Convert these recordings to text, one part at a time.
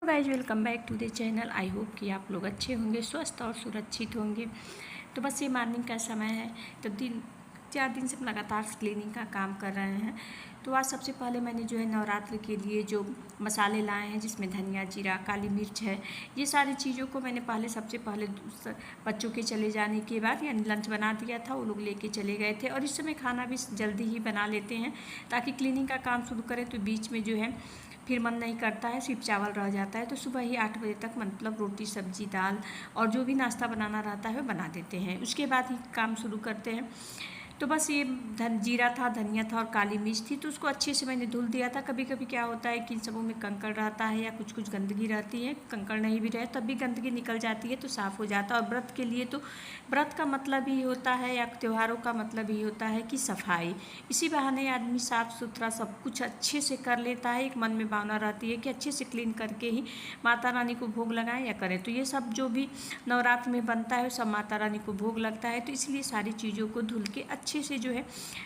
Guys welcome back to the channel. I hope कि आप लोग अच्छे होंगे, स्वस्थ और सुरक्षित होंगे। तो बस ये मॉर्निंग का समय है, तो 4 दिन से लगातार क्लीनिंग का काम कर रहे हैं। तो आज सबसे पहले मैंने जो है नवरात्र के लिए जो मसाले लाए हैं, जिसमें धनिया, जीरा, काली मिर्च है, ये सारी चीज़ों को मैंने सबसे पहले बच्चों के चले जाने के बाद यानी लंच बना दिया था, वो लोग लेके चले गए थे। और इस समय खाना भी जल्दी ही बना लेते हैं ताकि क्लीनिंग का काम शुरू करें तो बीच में जो है फिर मन नहीं करता है, सिर्फ चावल रह जाता है। तो सुबह ही 8 बजे तक मतलब रोटी, सब्जी, दाल और जो भी नाश्ता बनाना रहता है बना देते हैं। उसके बाद ही काम शुरू करते हैं। तो बस ये जीरा था, धनिया था और काली मिर्च थी, तो उसको अच्छे से मैंने धुल दिया था। कभी कभी क्या होता है कि इन सबों में कंकड़ रहता है या कुछ कुछ गंदगी रहती है, कंकड़ नहीं भी रहे तब भी गंदगी निकल जाती है, तो साफ़ हो जाता है। और व्रत के लिए तो व्रत का मतलब ही होता है या त्योहारों का मतलब ही होता है कि सफाई। इसी बहाने आदमी साफ़ सुथरा सब कुछ अच्छे से कर लेता है। एक मन में भावना रहती है कि अच्छे से क्लीन करके ही माता रानी को भोग लगाएं या करें। तो ये सब जो भी नवरात्र में बनता है सब माता रानी को भोग लगता है, तो इसलिए सारी चीज़ों को धुल के अच्छे से जो है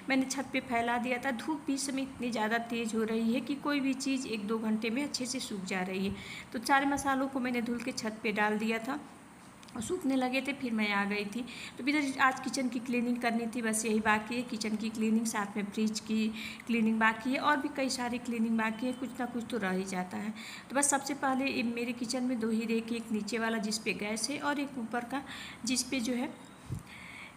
मैंने छत पे फैला दिया था। धूप भी इस समय इतनी ज़्यादा तेज़ हो रही है कि कोई भी चीज़ 1-2 घंटे में अच्छे से सूख जा रही है। तो सारे मसालों को मैंने धुल के छत पे डाल दिया था और सूखने लगे थे, फिर मैं आ गई थी। तो फिर आज किचन की क्लीनिंग करनी थी, बस यही बाकी है, किचन की क्लीनिंग, साथ में फ्रिज की क्लीनिंग बाकी है और भी कई सारी क्लीनिंग बाकी है, कुछ ना कुछ तो रह ही जाता है। तो बस सबसे पहले मेरे किचन में 2 ही रेक, एक नीचे वाला जिस पे गैस है और एक ऊपर का जिस पे जो है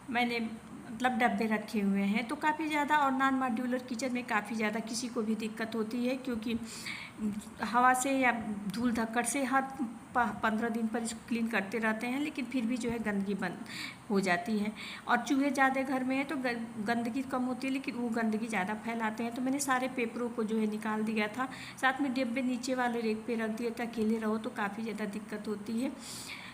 मैंने मतलब डब्बे रखे हुए हैं। तो काफ़ी ज़्यादा और नॉन मॉड्यूलर किचन में काफ़ी ज़्यादा किसी को भी दिक्कत होती है, क्योंकि हवा से या धूल धक्कड़ से हर 15 दिन पर इसको क्लीन करते रहते हैं, लेकिन फिर भी जो है गंदगी बंद हो जाती है। और चूहे ज़्यादा घर में है तो गंदगी कम होती है, लेकिन वो गंदगी ज़्यादा फैलाते हैं। तो मैंने सारे पेपरों को जो है निकाल दिया था, साथ में डिब्बे नीचे वाले रेक पे रख दिया था। अकेले रहो तो काफ़ी ज़्यादा दिक्कत होती है।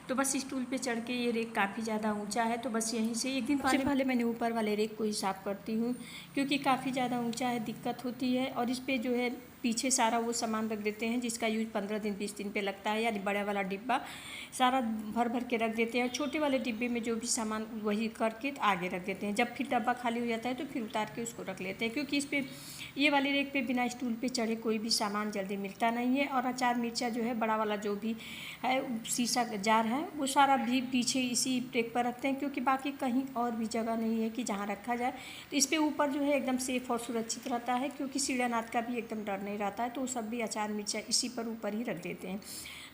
तो बस स्टूल पे चढ़ के, ये रेक काफ़ी ज़्यादा ऊंचा है, तो बस यहीं से एक दिन पहले मैंने ऊपर वाले रेक को ही साफ़ करती हूँ, क्योंकि काफ़ी ज़्यादा ऊंचा है, दिक्कत होती है। और इस पर जो है पीछे सारा वो सामान रख देते हैं जिसका यूज 15 दिन 20 दिन पे लगता है, यानी बड़ा वाला डिब्बा सारा भर भर के रख देते हैं। छोटे वाले डिब्बे में जो भी सामान वही करके आगे रख देते हैं। जब फिर डब्बा खाली हो जाता है तो फिर उतार के उसको रख लेते हैं, क्योंकि इस पर ये वाली रेक पे बिना स्टूल पे चढ़े कोई भी सामान जल्दी मिलता नहीं है। और अचार मिर्चा जो है बड़ा वाला जो भी है शीशा जार है, वो सारा भी पीछे इसी रेक पर रखते हैं, क्योंकि बाकी कहीं और भी जगह नहीं है कि जहाँ रखा जाए। तो इस पर ऊपर जो है एकदम सेफ और सुरक्षित रहता है, क्योंकि सीढ़ानाथ का भी एकदम डर नहीं रहता है। तो वो सब भी अचार मिर्चा इसी पर ऊपर ही रख देते हैं।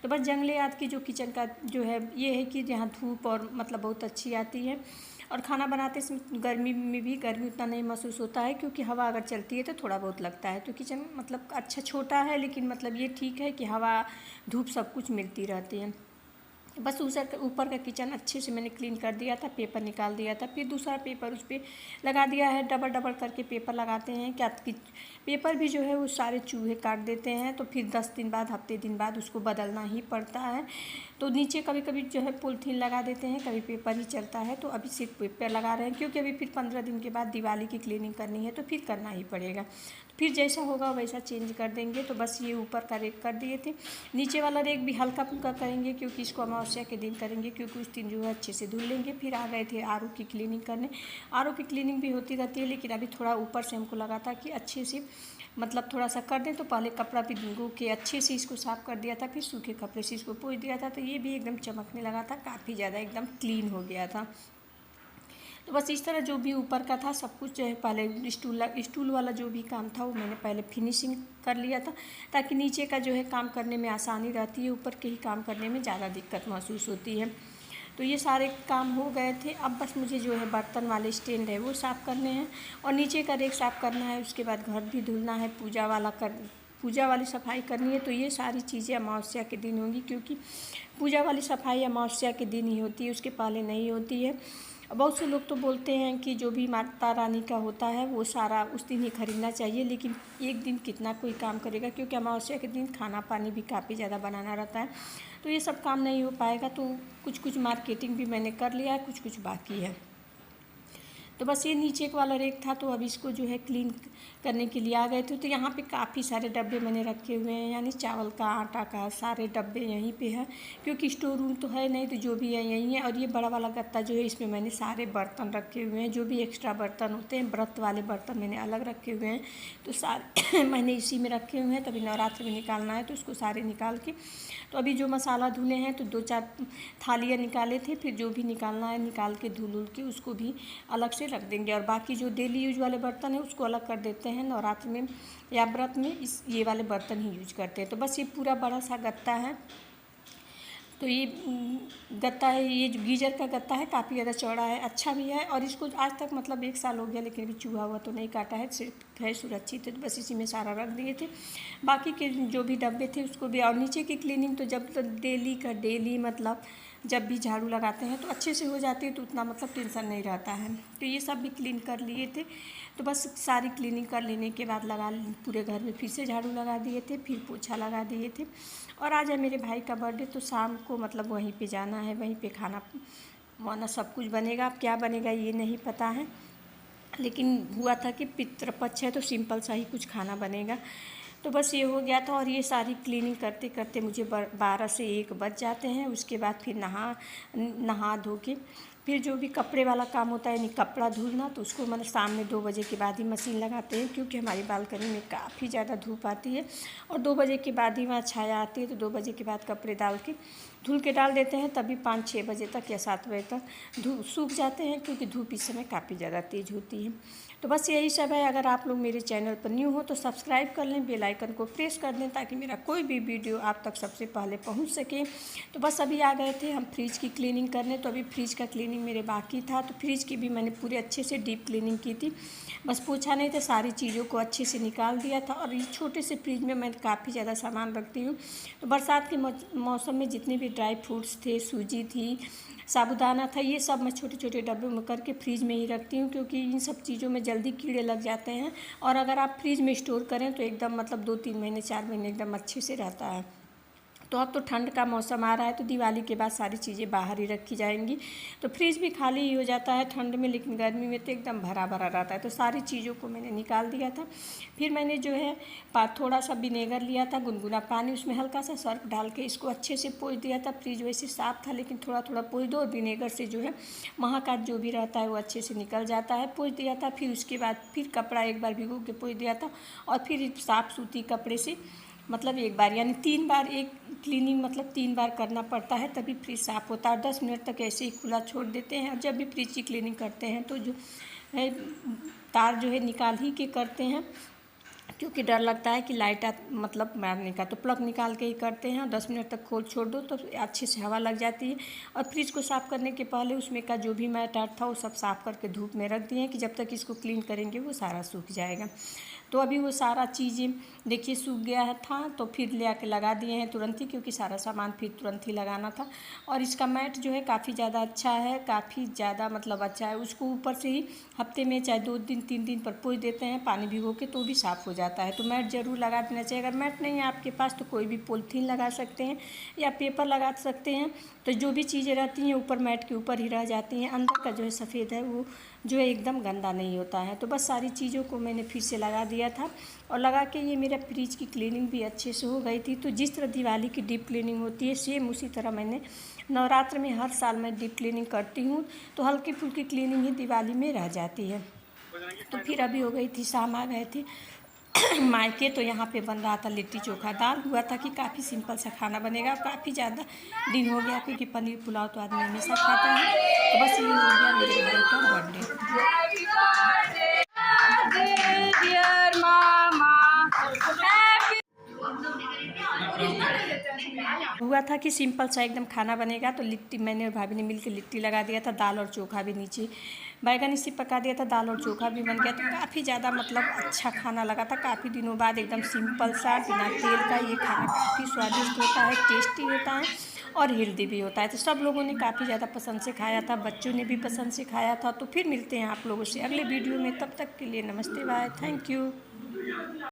तो बस जंगले आद की जो किचन का जो है ये है कि जहाँ धूप और मतलब बहुत अच्छी आती है, और खाना बनाते समय गर्मी में भी गर्मी उतना नहीं महसूस होता है, क्योंकि हवा अगर चलती है तो थोड़ा बहुत लगता है। तो किचन मतलब अच्छा छोटा है, लेकिन मतलब ये ठीक है कि हवा धूप सब कुछ मिलती रहती है। बस ऊपर का किचन अच्छे से मैंने क्लीन कर दिया था, पेपर निकाल दिया था, फिर दूसरा पेपर उस पर लगा दिया है। डबल डबल करके पेपर लगाते हैं क्या कि पेपर भी जो है वो सारे चूहे काट देते हैं, तो फिर 10 दिन बाद, हफ्ते दिन बाद उसको बदलना ही पड़ता है। तो नीचे कभी कभी जो है पॉलीथीन लगा देते हैं, कभी पेपर ही चलता है। तो अभी सिर्फ पेपर लगा रहे हैं, क्योंकि अभी फिर 15 दिन के बाद दिवाली की क्लीनिंग करनी है, तो फिर करना ही पड़ेगा। फिर जैसा होगा वैसा चेंज कर देंगे। तो बस ये ऊपर का रेक कर दिए थे, नीचे वाला रेक भी हल्का फुल्का करेंगे, क्योंकि इसको अमावस्या के दिन करेंगे, क्योंकि उस दिन जो है अच्छे से धुल लेंगे। फिर आ गए थे आरओ की क्लीनिंग करने। आरओ की क्लीनिंग भी होती रहती है, लेकिन अभी थोड़ा ऊपर से हमको लगा था कि अच्छे से मतलब थोड़ा सा कर दें। तो पहले कपड़ा भी भिगो के अच्छे से इसको साफ़ कर दिया था, फिर सूखे कपड़े से इसको पोंछ दिया था, तो ये भी एकदम चमकने लगा था, काफ़ी ज़्यादा एकदम क्लीन हो गया था। तो बस इस तरह जो भी ऊपर का था सब कुछ जो है पहले स्टूल वाला जो भी काम था वो मैंने पहले फिनिशिंग कर लिया था, ताकि नीचे का जो है काम करने में आसानी रहती है, ऊपर के ही काम करने में ज़्यादा दिक्कत महसूस होती है। तो ये सारे काम हो गए थे। अब बस मुझे जो है बर्तन वाले स्टैंड है वो साफ़ करने हैं, और नीचे का रेक साफ़ करना है। उसके बाद घर भी धुलना है, पूजा वाली सफाई करनी है। तो ये सारी चीज़ें अमावस्या के दिन होंगी, क्योंकि पूजा वाली सफाई अमावस्या के दिन ही होती है, उसके पहले नहीं होती है। बहुत से लोग तो बोलते हैं कि जो भी माता रानी का होता है वो सारा उस दिन ही खरीदना चाहिए, लेकिन एक दिन कितना कोई काम करेगा, क्योंकि अमावस्या के दिन खाना पानी भी काफ़ी ज़्यादा बनाना रहता है। तो ये सब काम नहीं हो पाएगा। तो कुछ कुछ मार्केटिंग भी मैंने कर लिया है, कुछ कुछ बाकी है। तो बस ये नीचे वाला रेक था, तो अब इसको जो है क्लीन करने के लिए आ गए थे। तो यहाँ पे काफ़ी सारे डब्बे मैंने रखे हुए हैं, यानी चावल का, आटा का, सारे डब्बे यहीं पे हैं, क्योंकि स्टोर रूम तो है नहीं, तो जो भी है यहीं है। और ये बड़ा वाला गत्ता जो है, इसमें मैंने सारे बर्तन रखे हुए हैं, जो भी एक्स्ट्रा बर्तन होते हैं, व्रत वाले बर्तन मैंने अलग रखे हुए हैं, तो सारे मैंने इसी में रखे हुए हैं। तभी नवरात्र में निकालना है तो उसको सारे निकाल के, तो अभी जो मसाला धुले हैं तो 2-4 थालियाँ निकाले थे, फिर जो भी निकालना है निकाल के धुल के उसको भी अलग से रख देंगे। और बाकी जो डेली यूज वाले बर्तन हैं उसको अलग कर देते हैं। नवरात्र में या व्रत में ये वाले बर्तन ही यूज करते हैं। तो बस ये पूरा बड़ा सा गत्ता है, तो ये गत्ता है, ये जो गीजर का गत्ता है काफ़ी ज़्यादा चौड़ा है, अच्छा भी है। और इसको आज तक मतलब 1 साल हो गया, लेकिन अभी चूहा हुआ तो नहीं काटा है, सिर्फ है सुरक्षित है। तो बस इसी में सारा रख दिए थे। बाकी के जो भी डब्बे थे उसको भी, और नीचे की क्लीनिंग तो जब तक डेली का डेली मतलब जब भी झाड़ू लगाते हैं तो अच्छे से हो जाती है, तो उतना मतलब टेंशन नहीं रहता है। तो ये सब भी क्लीन कर लिए थे। तो बस सारी क्लीनिंग कर लेने के बाद पूरे घर में फिर से झाड़ू लगा दिए थे, फिर पोछा लगा दिए थे। और आज है मेरे भाई का बर्थडे, तो शाम को मतलब वहीं पे जाना है, वहीं पे खाना वाना सब कुछ बनेगा। अब क्या बनेगा ये नहीं पता है, लेकिन हुआ था कि पितृपक्ष है तो सिंपल सा ही कुछ खाना बनेगा। तो बस ये हो गया था। और ये सारी क्लीनिंग करते करते मुझे 12 से 1 बज जाते हैं। उसके बाद फिर नहा धो के फिर जो भी कपड़े वाला काम होता है, यानी कपड़ा धुलना, तो उसको मतलब शाम में 2 बजे के बाद ही मशीन लगाते हैं, क्योंकि हमारी बालकनी में काफ़ी ज़्यादा धूप आती है और 2 बजे के बाद ही वहाँ छाया आती है। तो 2 बजे के बाद कपड़े डाल के धुल के डाल देते हैं, तभी 5-6 बजे तक या 7 बजे तक धूप सूख जाते हैं, क्योंकि धूप इस समय काफ़ी ज़्यादा तेज़ होती है। तो बस यही सब है। अगर आप लोग मेरे चैनल पर न्यू हो तो सब्सक्राइब कर लें, बेल आइकन को प्रेस कर दें, ताकि मेरा कोई भी वीडियो आप तक सबसे पहले पहुंच सके। तो बस अभी आ गए थे हम फ्रिज की क्लीनिंग करने, तो अभी फ्रिज का क्लीनिंग मेरे बाकी था। तो फ्रिज की भी मैंने पूरे अच्छे से डीप क्लीनिंग की थी, बस पूछा नहीं था, सारी चीज़ों को अच्छे से निकाल दिया था। और इस छोटे से फ्रिज में मैं काफ़ी ज़्यादा सामान रखती हूँ। तो बरसात के मौसम में जितने भी ड्राई फ्रूट्स थे, सूजी थी, साबूदाना था, ये सब मैं छोटे छोटे डब्बे में करके फ्रिज में ही रखती हूँ, क्योंकि इन सब चीज़ों में जल्दी कीड़े लग जाते हैं। और अगर आप फ्रिज में स्टोर करें तो एकदम मतलब 2-3 महीने 4 महीने एकदम अच्छे से रहता है। तो अब तो ठंड का मौसम आ रहा है, तो दिवाली के बाद सारी चीज़ें बाहर ही रखी जाएंगी, तो फ्रिज भी खाली ही हो जाता है ठंड में, लेकिन गर्मी में तो एकदम भरा भरा रहता है। तो सारी चीज़ों को मैंने निकाल दिया था। फिर मैंने जो है थोड़ा सा विनेगर लिया था, गुनगुना पानी, उसमें हल्का सा सर्फ डाल के इसको अच्छे से पोंछ दिया था। फ्रिज वैसे साफ़ था, लेकिन थोड़ा थोड़ा पोंछ दो, और विनेगर से जो है महाकाट जो भी रहता है वो अच्छे से निकल जाता है। पोंछ दिया था। फिर उसके बाद फिर कपड़ा एक बार भिगो के पोंछ दिया था, और फिर साफ़ सूती कपड़े से मतलब एक बार, यानी 3 बार एक क्लीनिंग मतलब 3 बार करना पड़ता है, तभी फ्रिज साफ़ होता है। और 10 मिनट तक ऐसे ही खुला छोड़ देते हैं। और जब भी फ्रिज की क्लीनिंग करते हैं तो जो है तार जो है निकाल ही के करते हैं, क्योंकि डर लगता है कि लाइट मतलब मारने का, तो प्लग निकाल के ही करते हैं। और 10 मिनट तक खोल छोड़ दो तो अच्छे से हवा लग जाती है। और फ्रिज को साफ़ करने के पहले उसमें का जो भी मैट आट था वो सब साफ़ करके धूप में रख दिए, कि जब तक इसको क्लीन करेंगे वो सारा सूख जाएगा। तो अभी वो सारा चीज़ें देखिए सूख गया है था, तो फिर ले आके लगा दिए हैं तुरंत ही, क्योंकि सारा सामान फिर तुरंत ही लगाना था। और इसका मैट जो है काफ़ी ज़्यादा अच्छा है, काफ़ी ज़्यादा मतलब अच्छा है। उसको ऊपर से ही हफ्ते में चाहे 2 दिन 3 दिन पर पोंछ देते हैं पानी भिगो के, तो भी साफ़ हो जाता है। तो मैट ज़रूर लगा देना चाहिए। अगर मैट नहीं है आपके पास तो कोई भी पॉलीथीन लगा सकते हैं या पेपर लगा सकते हैं। तो जो भी चीज़ें रहती हैं ऊपर मैट के ऊपर ही रह जाती हैं, अंदर का जो है सफ़ेद है वो जो है एकदम गंदा नहीं होता है। तो बस सारी चीज़ों को मैंने फिर से लगा दिया था, और लगा के ये मेरा फ्रिज की क्लीनिंग भी अच्छे से हो गई थी। तो जिस तरह दिवाली की डीप क्लीनिंग होती है, सेम उसी तरह मैंने नवरात्र में हर साल मैं डीप क्लीनिंग करती हूँ। तो हल्की फुल्की क्लीनिंग ही दिवाली में रह जाती है। तो फिर अभी हो गई थी शाम, आ गए थे मायके, तो यहाँ पे बन रहा था लिट्टी चोखा। दाल हुआ था कि काफ़ी सिंपल सा खाना बनेगा, काफ़ी ज़्यादा दिन हो गया, क्योंकि पनीर पुलाव तो आदमी हमेशा खाता है। तो बस ये हो गया मेरे भाई का बर्थडे। हुआ था कि सिंपल सा एकदम खाना बनेगा, तो लिट्टी मैंने और भाभी ने मिलकर लिट्टी लगा दिया था, दाल और चोखा भी नीचे बैगन इसी पका दिया था, दाल और चोखा भी बन गया। तो काफ़ी ज़्यादा मतलब अच्छा खाना लगा था, काफ़ी दिनों बाद एकदम सिंपल सा बिना तेल का ये खाना काफ़ी स्वादिष्ट होता है, टेस्टी होता है और हेल्दी भी होता है। तो सब लोगों ने काफ़ी ज़्यादा पसंद से खाया था, बच्चों ने भी पसंद से खाया था। तो फिर मिलते हैं आप लोगों से अगले वीडियो में, तब तक के लिए नमस्ते, बाय, थैंक यू।